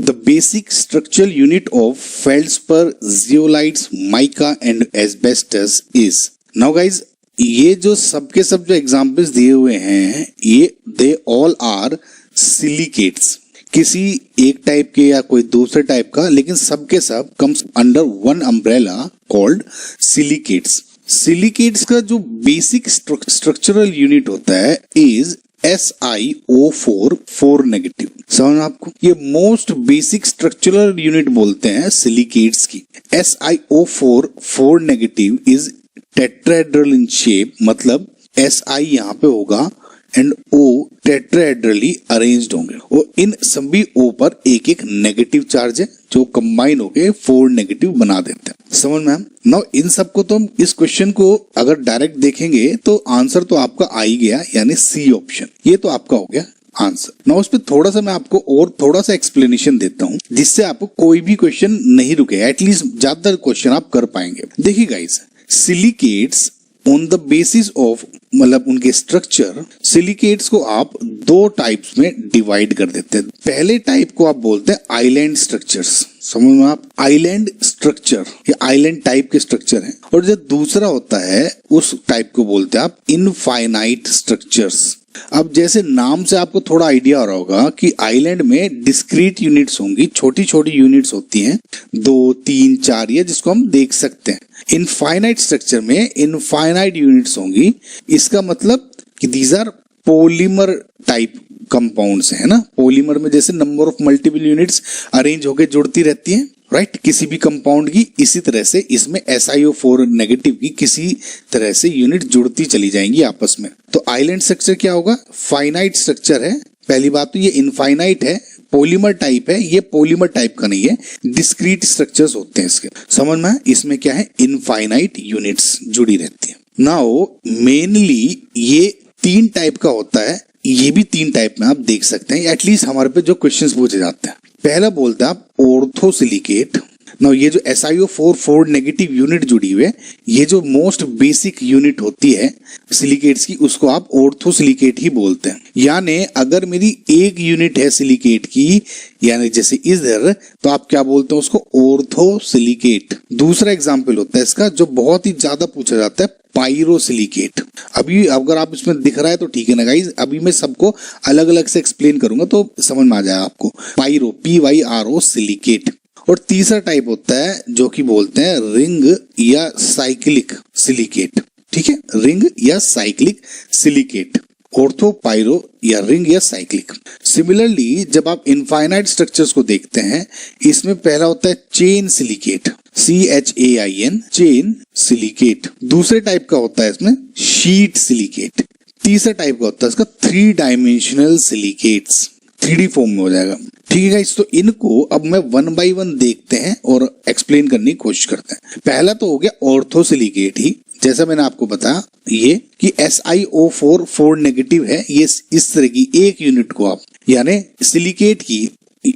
The basic structural unit of feldspar, zeolites, mica and asbestos is. Now guys, ये जो सबके सब जो एग्जाम्पल्स दिए हुए हैं, ये दे ऑल आर सिलिकेट्स, किसी एक टाइप के या कोई दूसरे टाइप का, लेकिन सबके सब comes under one umbrella called silicates. Silicates का जो बेसिक स्ट्रक्चरल यूनिट होता है इज SiO4 4 नेगेटिव। समझ में आपको? ये मोस्ट बेसिक स्ट्रक्चरल यूनिट बोलते हैं सिलिकेट्स की। SiO4 4 negative is tetrahedral in shape, मतलब Si यहाँ पे होगा एंड O टेट्राहेड्रली अरेंज्ड होंगे और इन सभी O पर एक एक नेगेटिव चार्ज है जो कंबाइन होके 4 नेगेटिव बना देते हैं। समझ में? नाउ इन सबको तो हम इस क्वेश्चन को अगर डायरेक्ट देखेंगे तो आंसर तो आपका आ ही गया, यानी सी ऑप्शन, ये तो आपका हो गया आंसर। नाउ उस पर थोड़ा सा मैं आपको और थोड़ा सा एक्सप्लेनेशन देता हूँ जिससे आपको कोई भी क्वेश्चन नहीं रुके, एटलीस्ट ज्यादा क्वेश्चन आप कर पाएंगे। देखिए guys, silicates on the basis of, मतलब उनके स्ट्रक्चर, सिलिकेट्स को आप दो टाइप्स में डिवाइड कर देते हैं। पहले टाइप को आप बोलते हैं आइलैंड स्ट्रक्चर्स। समझ में? आप आइलैंड स्ट्रक्चर या आइलैंड टाइप के स्ट्रक्चर हैं। और जो दूसरा होता है उस टाइप को बोलते हैं आप इनफाइनाइट स्ट्रक्चर्स। अब जैसे नाम से आपको थोड़ा आइडिया हो रहा होगा कि आइलैंड में डिस्क्रीट यूनिट्स होंगी, छोटी छोटी यूनिट्स होती हैं, 2, 3, 4, ये जिसको हम देख सकते हैं। इनफाइनाइट स्ट्रक्चर में इनफाइनाइट यूनिट्स होंगी। इसका मतलब कि these are polymer type compounds है ना। पॉलीमर में जैसे number of multiple units arrange होकर जुड़ती रहती हैं, राइट, किसी भी कंपाउंड की, इसी तरह से इसमें SiO4 नेगेटिव की किसी तरह से यूनिट जुड़ती चली जाएंगी आपस में। तो आइलैंड स्ट्रक्चर क्या होगा? फाइनाइट स्ट्रक्चर है। पहली बात तो ये इनफाइनाइट है, पॉलीमर टाइप है, ये पॉलीमर टाइप का नहीं है, डिस्क्रीट स्ट्रक्चर्स होते हैं इसके। समझ में? इसमें क्या है? इनफाइनाइट यूनिट्स जुड़ी रहती है। नाउ मेनली ये 3 टाइप का होता है, ये भी 3 टाइप में आप देख सकते हैं, एटलीस्ट हमारे पे जो क्वेश्चंस पूछे जाते हैं। पहला बोलते हैं आप ऑर्थोसिलिकेट। नाउ ये जो SiO4 4 नेगेटिव यूनिट जुड़ी हुई है, ये जो मोस्ट बेसिक यूनिट होती है सिलिकेट्स की, उसको आप ऑर्थोसिलिकेट ही बोलते हैं। यानी अगर मेरी एक यूनिट है सिलिकेट की, यानी जैसे इधर, तो आप क्या बोलते हैं उसको? ऑर्थोसिलिकेट। दूसरा एग्जाम्पल होता है इसका जो बहुत ही ज्यादा पूछा जाता है, पाइरोसिलिकेट। अभी अगर आप इसमें दिख रहा है तो ठीक है ना गाइज, अभी मैं सबको अलग अलग से एक्सप्लेन करूंगा तो समझ में आ जाएगा आपको। Pyro, PYRO silicate. और तीसरा टाइप होता है जो कि बोलते हैं रिंग या साइक्लिक सिलिकेट। ठीक है, रिंग या साइक्लिक सिलिकेट, ऑर्थो, पाइरो या रिंग या साइक्लिक। सिमिलरली जब आप इनफाइनाइट स्ट्रक्चर्स को देखते हैं, इसमें पहला होता है chain silicate, CHAIN, chain silicate. दूसरे टाइप का होता है इसमें शीट सिलिकेट। तीसरा टाइप का होता है इसका 3 डायमेंशनल सिलिकेट्स, 3D फॉर्म में हो जाएगा। ठीक है गाइस, तो इनको अब मैं 1 बाय 1 देखते हैं और एक्सप्लेन करने की कोशिश करते हैं। पहला तो हो गया ऑर्थोसिलिकेट ही, जैसा मैंने आपको बताया ये कि SiO4 4 नेगेटिव है, ये इस तरह की एक यूनिट को आप, यानी सिलिकेट की,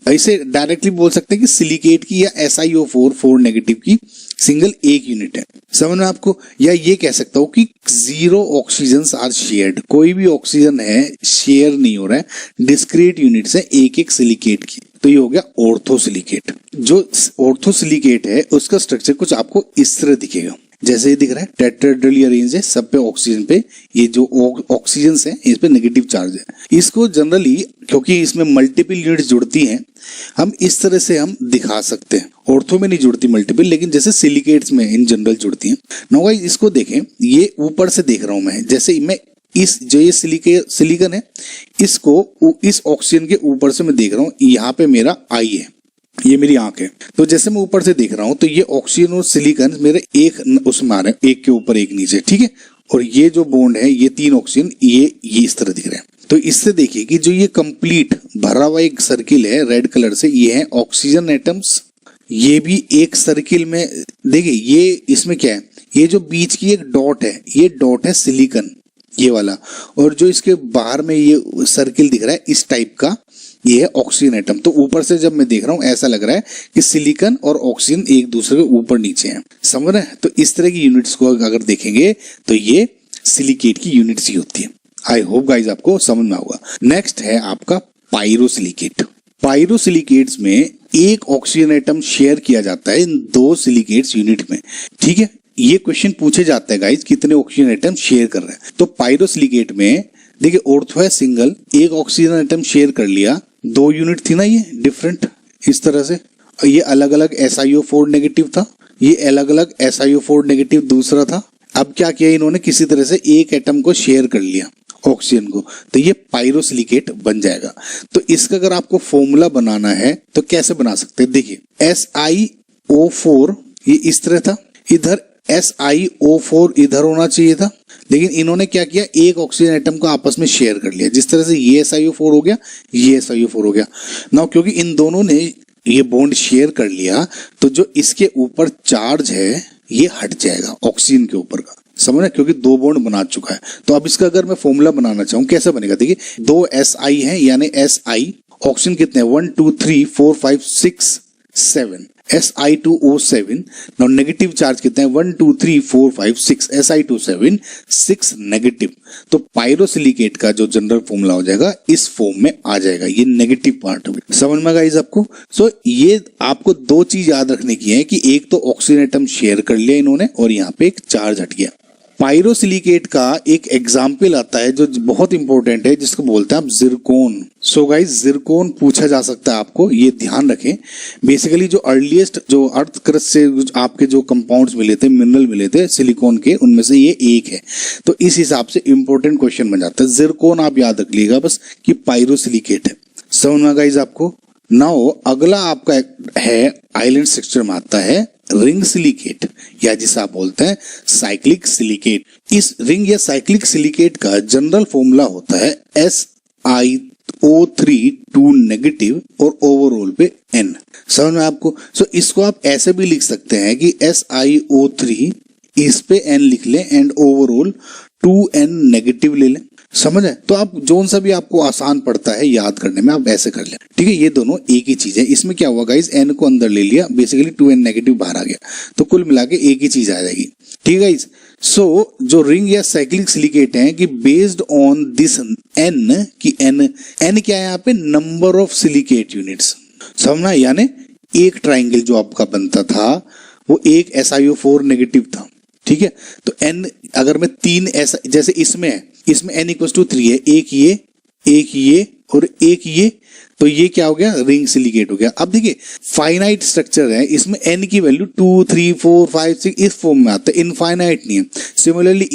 ऐसे डायरेक्टली बोल सकते हैं कि सिलिकेट की या SiO4 4 नेगेटिव की सिंगल एक यूनिट है। समझ में आपको? या ये कह सकता हूं कि 0 ऑक्सीजन आर शेयर्ड, कोई भी ऑक्सीजन है शेयर नहीं हो रहा है, डिस्क्रीट यूनिट्स है एक एक सिलिकेट की। तो ये हो गया ऑर्थोसिलिकेट। जो ऑर्थोसिलिकेट है उसका स्ट्रक्चर कुछ आपको इस तरह दिखेगा, जैसे ये दिख रहा है, टेट्राहेड्रली अरेंज है, सब पे ऑक्सीजन पे, ये जो ऑक्सीजन है इस पे नेगेटिव चार्ज है। इसको जनरली क्योंकि इसमें मल्टीपल यूनिट्स जुड़ती हैं, हम इस तरह से हम दिखा सकते हैं। ऑर्थो में नहीं जुड़ती मल्टीपल, लेकिन जैसे सिलिकेट्स में इन जनरल जुड़ती हैं। नाउ गाइस, इसको देखें, ये ऊपर से देख रहा हूं मैं, जैसे मैं इस जो ये सिलिकन है, इसको इस ऑक्सीजन के ऊपर से मैं देख रहा हूं, यहाँ पे मेरा आई है, ये मेरी आंख है। तो जैसे मैं ऊपर से देख रहा हूं तो ये ऑक्सीजन और सिलिकॉन मेरे एक उसमें आ रहे हैं, एक के ऊपर एक नीचे। ठीक है, और ये जो बॉन्ड है, ये 3 ऑक्सीजन ये इस तरह दिख रहे हैं। तो इससे देखिए कि जो ये कंप्लीट भरा हुआ एक सर्किल है रेड कलर से, ये है ऑक्सीजन एटम्स। ये भी एक सर्किल में देखिए, ये इसमें क्या है, ये जो बीच की एक डॉट है, ये डॉट है सिलिकॉन, ये वाला। और जो इसके बाहर में ये सर्किल दिख रहा है इस टाइप का, ये है ऑक्सीजन एटम। तो ऊपर से जब मैं देख रहा हूं ऐसा लग रहा है कि सिलिकॉन और ऑक्सीजन एक दूसरे के ऊपर नीचे हैं। समझ रहे हैं? तो इस तरह की यूनिट्स को अगर देखेंगे तो ये सिलिकेट की यूनिट्स ही होती है। आई होप गाइज आपको समझ में होगा। नेक्स्ट है आपका पाइरोसिलिकेट। पायरोसिलिकेट्स में एक ऑक्सीजन एटम शेयर किया जाता है इन दो सिलिकेट्स यूनिट में। ठीक है, ये क्वेश्चन पूछे जाते हैं गाइस, कितने ऑक्सीजन एटम शेयर कर रहे हैं। तो पायरोसिलिकेट में देखिए ऑर्थो है सिंगल, एक ऑक्सीजन एटम शेयर कर लिया, दो यूनिट थी ना ये डिफरेंट इस तरह से, ये अलग अलग SiO4 नेगेटिव था, ये अलग अलग SiO4 नेगेटिव दूसरा था। अब क्या किया इन्होंने, किसी तरह से एक एटम को शेयर कर लिया ऑक्सीजन को, तो ये पायरोसिलिकेट बन जाएगा। तो इसका अगर आपको फॉर्मूला बनाना है तो कैसे बना सकते हैं, देखिए SiO4 ये इस तरह था, इधर SiO4 इधर होना चाहिए था, लेकिन इन्होंने क्या किया, एक ऑक्सीजन एटम को आपस में शेयर कर लिया, जिस तरह से ये SiO4 हो गया, ये SiO4 हो गया ना। क्योंकि इन दोनों ने ये बॉन्ड शेयर कर लिया तो जो इसके ऊपर चार्ज है ये हट जाएगा ऑक्सीजन के ऊपर का, समझ रहे, क्योंकि दो बॉन्ड बना चुका है। तो अब इसका अगर मैं फॉर्मूला बनाना चाहूं कैसे बनेगा, देखिए दो Si है, यानी Si ऑक्सीजन कितने 1 2 3 4 5 6 7 Si2O7। नाउ नेगेटिव चार्ज कितने हैं 1 2 3 4 5 6 Si27 6 नेगेटिव। तो पायरोसिलिकेट का जो जनरल फॉर्मूला हो जाएगा इस फॉर्म में आ जाएगा, ये नेगेटिव पार्ट हो गया। समझ में गाइस आपको। सो ये आपको दो चीज याद रखने की है कि एक तो ऑक्सीजन एटम शेयर कर लिया इन्होंने और यहाँ पे एक चार्ज हट गया। पायरोसिलिकेट का एक एग्जाम्पल आता है जो बहुत इंपॉर्टेंट है, जिसको बोलते हैं आप जिरकोन। सो गाइस जिरकोन पूछा जा सकता है आपको, ये ध्यान रखें। बेसिकली जो अर्लीस्ट जो अर्थ क्रस्ट से आपके जो कंपाउंड्स मिले थे, मिनरल मिले थे सिलिकॉन के, उनमें से ये एक है। तो इस हिसाब से इंपॉर्टेंट क्वेश्चन बन जाता है। जिरकोन आप याद रख लीजिएगा बस कि पायरोसिलिकेट है। समझ में गाइस आपको। नाउ अगला आपका है आइलैंड स्ट्रक्चर में आता है रिंग सिलिकेट, या जिसे आप बोलते हैं साइक्लिक सिलिकेट। इस रिंग या साइक्लिक सिलिकेट का जनरल फॉर्मूला होता है SiO3 2 नेगेटिव और ओवरऑल पे N। समझ में आपको। सो इसको आप ऐसे भी लिख सकते हैं कि SiO3 इस पे N लिख लें एंड ओवरऑल 2N नेगेटिव ले लें। समझ है। तो आप जोन सा भी आपको आसान पड़ता है याद करने में आप ऐसे कर लें। ठीक है, ये दोनों एक ही चीज है। इसमें क्या हुआ गाइस, N को अंदर ले लिया, बेसिकली 2N नेगेटिव बाहर आ गया, तो कुल मिला के एक ही चीज आ जाएगी। ठीक है गाइस। सो जो रिंग या साइक्लिक सिलिकेट है कि बेस्ड ऑन दिस N की N क्या है यहाँ पे, नंबर ऑफ सिलिकेट यूनिट्स। समझना, यानी एक ट्राइंगल जो आपका बनता था वो एक SiO4 नेगेटिव था। ठीक है, तो N अगर मैं तीन ऐसा, जैसे इसमें है, इसमें N = 3 है, एक ये और एक ये, तो ये क्या हो गया, रिंग सिलिकेट हो गया। अब देखिए फाइनाइट स्ट्रक्चर है, इसमें N की वैल्यू 2 3 4 5 6 इस फॉर्म में आता है, इनफाइनाइट नहीं है। सिमिलरली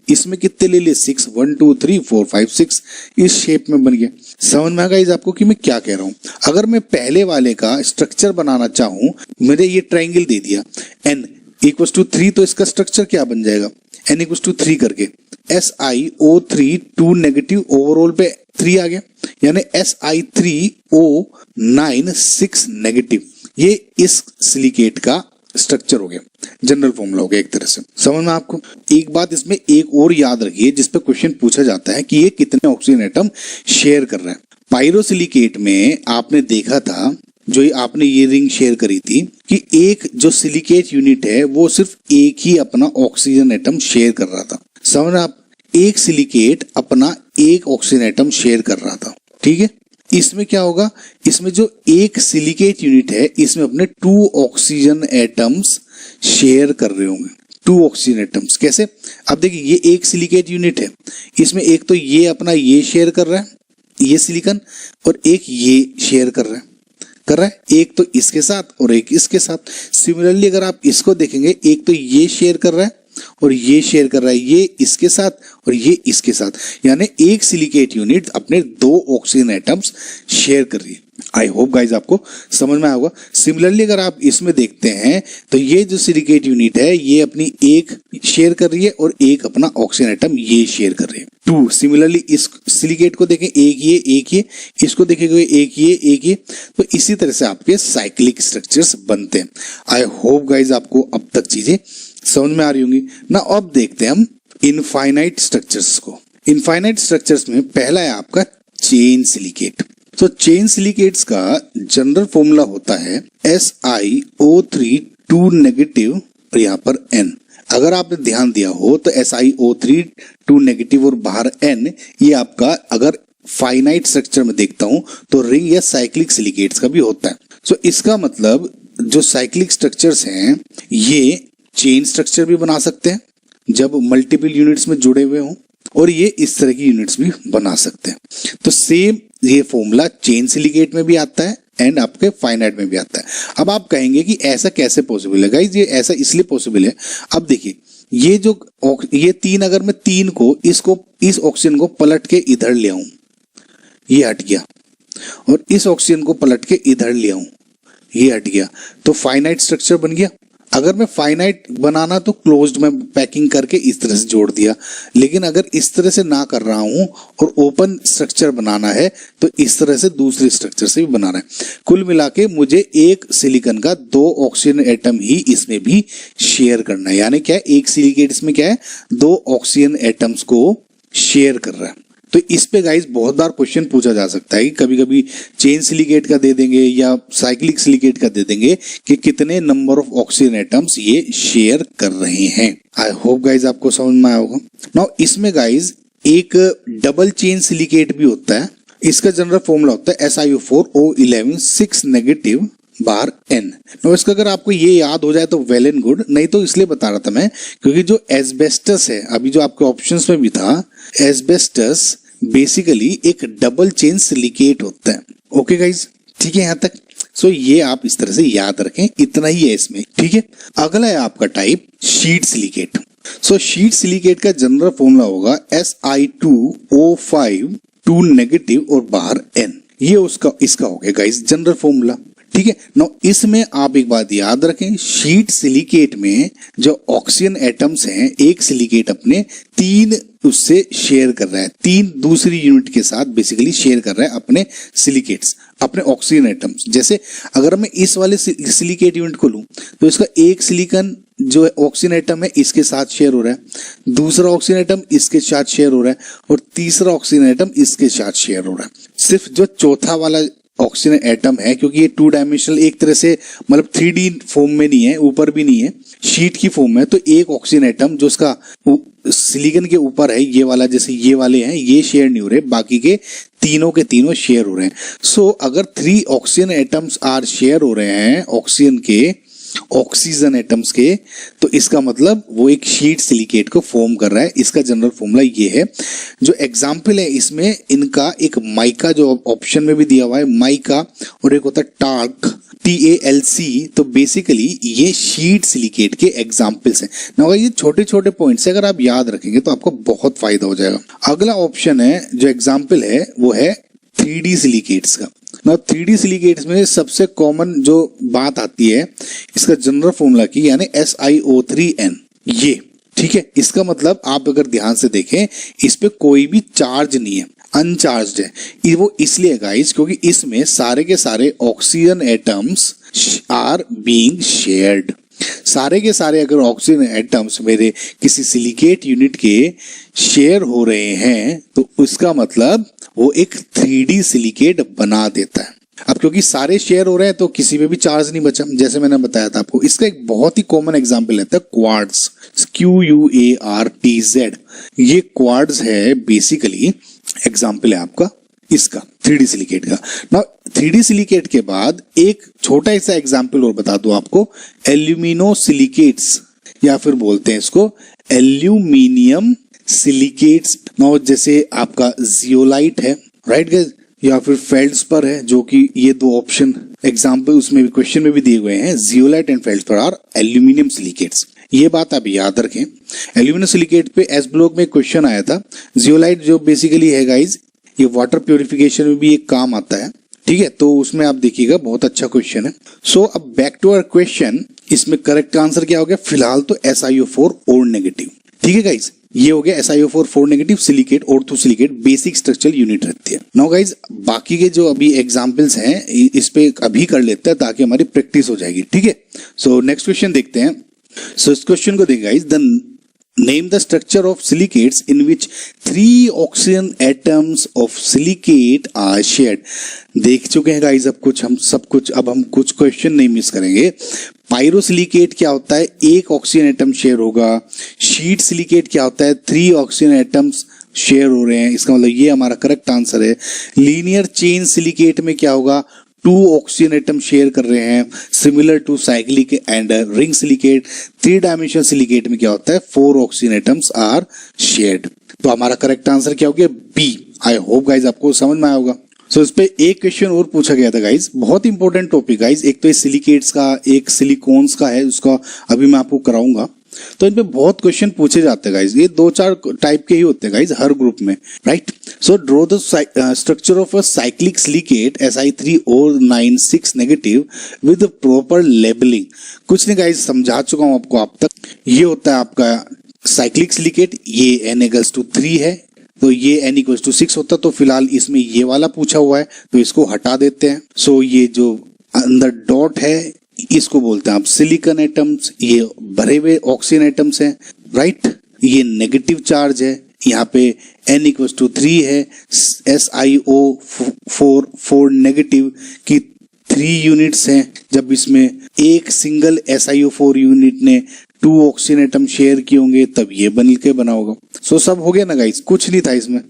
इसमें कितने ले लिए 6 1 2 3 4 5 6 इस शेप में बन गया। समझ में आ गया आपको कि मैं क्या कह रहा हूं। अगर मैं पहले वाले का स्ट्रक्चर बनाना चाहूं, मुझे ये ट्राइंगल दे दिया N = 3, तो इसका स्ट्रक्चर क्या बन जाएगा, N = 3 करके SiO3 2 नेगेटिव ओवरऑल पे 3 आ गया, यानी Si3O9 6 नेगेटिव। ये इस सिलिकेट का स्ट्रक्चर हो गया, जनरल फॉर्मूला हो गया एक तरह से। समझ में आपको। एक बात इसमें एक और याद रखिए जिस पे क्वेश्चन पूछा जाता है कि ये कितने ऑक्सीजन एटम शेयर कर रहा है। पायरोसिलिकेट में आपने देखा था, जो आपने ये रिंग शेयर करी थी, कि एक जो सिलिकेट यूनिट है वो सिर्फ एक ही अपना ऑक्सीजन एटम शेयर कर रहा था। समझ रहे आप, एक सिलिकेट अपना एक ऑक्सीजन एटम शेयर कर रहा था। ठीक है, इसमें क्या होगा, इसमें जो एक सिलिकेट यूनिट है इसमें अपने 2 ऑक्सीजन एटम्स शेयर कर रहे होंगे। 2 ऑक्सीजन एटम्स कैसे, अब देखिए ये एक सिलिकेट यूनिट है, इसमें एक तो ये अपना ये शेयर कर रहा है, ये सिलिकॉन, और एक ये शेयर कर रहा है, एक तो इसके साथ और एक इसके साथ। सिमिलरली अगर आप इसको देखेंगे, एक तो ये शेयर कर रहा है और ये शेयर कर रहा है, ये इसके साथ और ये इसके साथ, यानी एक सिलिकेट यूनिट अपने 2 ऑक्सीजन एटम्स शेयर कर रही है। आई होप गाइज आपको समझ में आया होगा। सिमिलरली अगर आप इसमें देखते हैं तो ये जो सिलिकेट यूनिट है ये अपनी एक शेयर कर रही है और एक अपना ऑक्सीजन एटम ये शेयर कर रही है 2। सिमिलरली इस सिलिकेट को देखें, एक ये, इसको देखेंगे एक ये, तो इसी तरह से आपके साइक्लिक स्ट्रक्चर्स बनते हैं। आई होप गाइज आपको अब तक चीजें समझ में आ रही होंगी ना। अब देखते हैं हम इनफाइनाइट स्ट्रक्चर्स को। इनफाइनाइट स्ट्रक्चर्स में पहला है आपका चेन सिलिकेट। तो चेन सिलिकेट्स का जनरल फॉर्मूला होता है SiO3 2 नेगेटिव और यहाँ पर N। अगर आपने ध्यान दिया हो तो SiO3 2 नेगेटिव और बाहर N, ये आपका अगर फाइनाइट स्ट्रक्चर में देखता हूं तो रिंग या साइक्लिक सिलिकेट्स का भी होता है। सो इसका मतलब जो साइक्लिक स्ट्रक्चर्स हैं ये चेन स्ट्रक्चर भी बना सकते हैं जब मल्टीपल यूनिट्स में जुड़े हुए हों, और ये इस तरह की यूनिट्स भी बना सकते हैं। तो सेम ये फॉर्मूला चेन सिलिकेट में भी आता है एंड आपके फाइनाइट में भी आता है। अब आप कहेंगे कि ऐसा कैसे पॉसिबल है गाइज? ये ऐसा इसलिए पॉसिबल है, अब देखिए ये तीन, अगर मैं तीन को इस ऑक्सीजन को पलट के इधर ले आऊं, ये हट गया, और इस ऑक्सीजन को पलट के इधर ले आऊं, ये हट गया, तो फाइनाइट स्ट्रक्चर बन गया। अगर मैं फाइनाइट बनाना तो क्लोज्ड में पैकिंग करके इस तरह से जोड़ दिया, लेकिन अगर इस तरह से ना कर रहा हूं और ओपन स्ट्रक्चर बनाना है तो इस तरह से दूसरे स्ट्रक्चर से भी बनाना है। कुल मिला के मुझे एक सिलिकॉन का 2 ऑक्सीजन एटम ही इसमें भी शेयर करना है, यानी क्या है, एक सिलिकेट इसमें क्या है, 2 ऑक्सीजन एटम्स को शेयर कर रहा है। तो इस पे गाइस बहुत बार क्वेश्चन पूछा जा सकता है कि कभी कभी चेन सिलिकेट का दे देंगे या साइक्लिक सिलिकेट का दे देंगे कि कितने नंबर ऑफ ऑक्सीजन एटम्स ये शेयर कर रहे हैं। आई होप गाइस आपको समझ में आया होगा। नाउ इसमें गाइस एक डबल चेन सिलिकेट भी होता है, इसका जनरल फॉर्मूला होता है SiO4O11 6 नेगेटिव बार N। तो इसका अगर आपको ये याद हो जाए तो वेल एंड गुड, नहीं तो इसलिए बता रहा था मैं क्योंकि जो एस्बेस्टस है, अभी जो आपके ऑप्शंस में भी था, एस्बेस्टस बेसिकली एक डबल चेन सिलिकेट होता है। ओके गाइज, ठीक है यहाँ तक? सो ये आप इस तरह से याद रखें, इतना ही है इसमें, ठीक है। अगला है आपका टाइप शीट सिलिकेट। सो शीट सिलिकेट का जनरल फॉर्मूला होगा Si2O5 2 नेगेटिव और बाहर N। ये इसका हो गया गाइज जनरल फॉर्मूला, ठीक है। नो इसमें आप एक बात याद रखें, शीट सिलिकेट में जो ऑक्सीजन एटम्स हैं, एक सिलिकेट अपने 3 उससे शेयर कर रहा है, 3 दूसरी यूनिट के साथ बेसिकली शेयर कर रहा है अपने सिलिकेट्स, अपने ऑक्सीजन एटम्स। जैसे अगर मैं इस वाले सिलिकेट यूनिट को लूं तो इसका एक सिलिकॉन जो ऑक्सीजन एटम है इसके साथ शेयर हो रहा है, दूसरा ऑक्सीजन एटम इसके साथ शेयर हो रहा है, और तीसरा ऑक्सीजन एटम इसके साथ शेयर हो रहा है। सिर्फ जो चौथा वाला ऑक्सीजन एटम है, क्योंकि ये 2 डायमेंशनल एक तरह से मतलब 3D फॉर्म में नहीं है, ऊपर भी नहीं है, शीट की फॉर्म में, तो एक ऑक्सीजन एटम जो उसका सिलिकॉन के ऊपर है, ये वाला, जैसे ये वाले हैं, ये शेयर नहीं हो रहे, बाकी के तीनों के तीनों शेयर हो रहे हैं। सो अगर 3 ऑक्सीजन एटम्स आर शेयर हो रहे हैं ऑक्सीजन एटम्स के, तो इसका मतलब वो एक शीट सिलिकेट को फॉर्म कर रहा है। इसका जनरल फॉर्मूला ये है। जो एग्जाम्पल है इसमें इनका एक माइका, जो ऑप्शन में भी दिया हुआ है माइका, और एक होता है टाल्क TALC। तो बेसिकली ये शीट सिलिकेट के एग्जाम्पल्स हैं ना। ये छोटे छोटे पॉइंट्स अगर आप याद रखेंगे तो आपको बहुत फायदा हो जाएगा। अगला ऑप्शन है जो एग्जाम्पल है वो है 3D सिलिकेट्स का। ना 3D सिलिकेट्स में सबसे कॉमन जो बात आती है इसका जनरल फॉर्मूला की, यानी SiO3N, ये ठीक है। इसका मतलब आप अगर ध्यान से देखें इस पे कोई भी चार्ज नहीं है, अनचार्ज्ड है। वो इसलिए गाइस क्योंकि इसमें सारे के सारे oxygen atoms are being shared. सारे के सारे अगर ऑक्सीजन एटम्स मेरे किसी सिलिकेट यूनिट के शेयर हो रहे हैं तो उसका मतलब वो एक 3D सिलिकेट बना देता है। अब क्योंकि सारे शेयर हो रहे हैं तो किसी पे भी चार्ज नहीं बचा, जैसे मैंने बताया था आपको। इसका एक बहुत ही कॉमन एग्जांपल है क्वार्ट्ज, QUARTZ। ये क्वार्ट्ज है बेसिकली, एग्जांपल है आपका इसका 3D सिलिकेट का। ना 3D सिलिकेट के बाद एक छोटा सा एग्जांपल और बता दूं आपको, एल्यूमिनो सिलिकेट्स, या फिर बोलते हैं इसको एल्यूमिनियम सिलिकेट्स। ना जैसे आपका जियोलाइट है, राइट गाइस, या फिर फेल्ड्स्पर है, जो कि ये 2 ऑप्शन एग्जांपल उसमें भी क्वेश्चन में भी दिए हुए हैं। Zeolite and feldspar are aluminium silicates. ये बात आप याद रखें। एल्यूमिनियम सिलिकेट पे एस ब्लॉक में क्वेश्चन आया था। जियोलाइट जो बेसिकली है गाइज, ये वाटर प्योरिफिकेशन में भी एक काम आता है, ठीक है। तो उसमें आप देखिएगा, बहुत अच्छा क्वेश्चन है। सो अब बैक टू आवर क्वेश्चन, इसमें करेक्ट आंसर क्या हो गया फिलहाल तो SiO4 और नेगेटिव, ठीक है गाइज। ये हो गया SiO4 4 negative silicate, ortho silicate basic structural unit रहती है। नाउ गाइज बाकी के जो अभी एग्जांपल्स हैं इस पे अभी कर लेते हैं ताकि हमारी प्रैक्टिस हो जाएगी, ठीक है। सो नेक्स्ट क्वेश्चन देखते हैं। सो इस क्वेश्चन को देखिए guys, the name the structure of silicates in which 3 oxygen atoms of silicate are shared. देख चुके हैं गाइज अब कुछ, हम सब कुछ, अब हम कुछ क्वेश्चन नहीं मिस करेंगे। पायरोसिलिकेट क्या होता है, 1 ऑक्सीजन एटम शेयर होगा। शीट सिलिकेट क्या होता है, 3 ऑक्सीजन एटम्स शेयर हो रहे हैं, इसका मतलब ये हमारा करेक्ट आंसर है। लीनियर चेन सिलिकेट में क्या होगा, 2 ऑक्सीजन एटम शेयर कर रहे हैं, similar to cyclic and ring silicate. 3 dimensional silicate में क्या होता है, 4 ऑक्सीजन एटम्स आर शेयर्ड। तो हमारा करेक्ट आंसर क्या हो गया, बी। आई होप गाइज आपको समझ में आया होगा। सो इस पे एक क्वेश्चन और पूछा गया था गाइज, बहुत इंपॉर्टेंट टॉपिक गाइज। एक तो ये सिलिकेट्स का, एक सिलिकॉन्स का है, उसका अभी मैं आपको कराऊंगा। तो इन पे बहुत क्वेश्चन पूछे जाते हैं गाइज, ये 2-4 टाइप के ही होते हैं गाइज हर ग्रुप में, right. So draw the structure of a cyclic silicate Si3O96 negative with proper labelling. कुछ नहीं गाइज, समझा चुका हूं आपको अब तक। ये होता है आपका साइक्लिक सिलिकेट, ये N=3 है, तो ये N=6 होता, तो फिलहाल इसमें ये वाला पूछा हुआ है तो इसको हटा देते हैं। सो ये जो अंदर डॉट है इसको बोलते हैं आप सिलिकॉन एटम्स, ये भरे हुए ऑक्सीजन एटम्स हैं, राइट। ये नेगेटिव चार्ज है, यहाँ पे N=3 है, SiO4 नेगेटिव की 3 यूनिट्स हैं। जब इसमें एक सिंगल SiO4 यूनिट ने 2 ऑक्सीजन एटम शेयर किए होंगे तब ये बन के बना होगा। सो सब हो गया ना गाइस, कुछ नहीं था इसमें।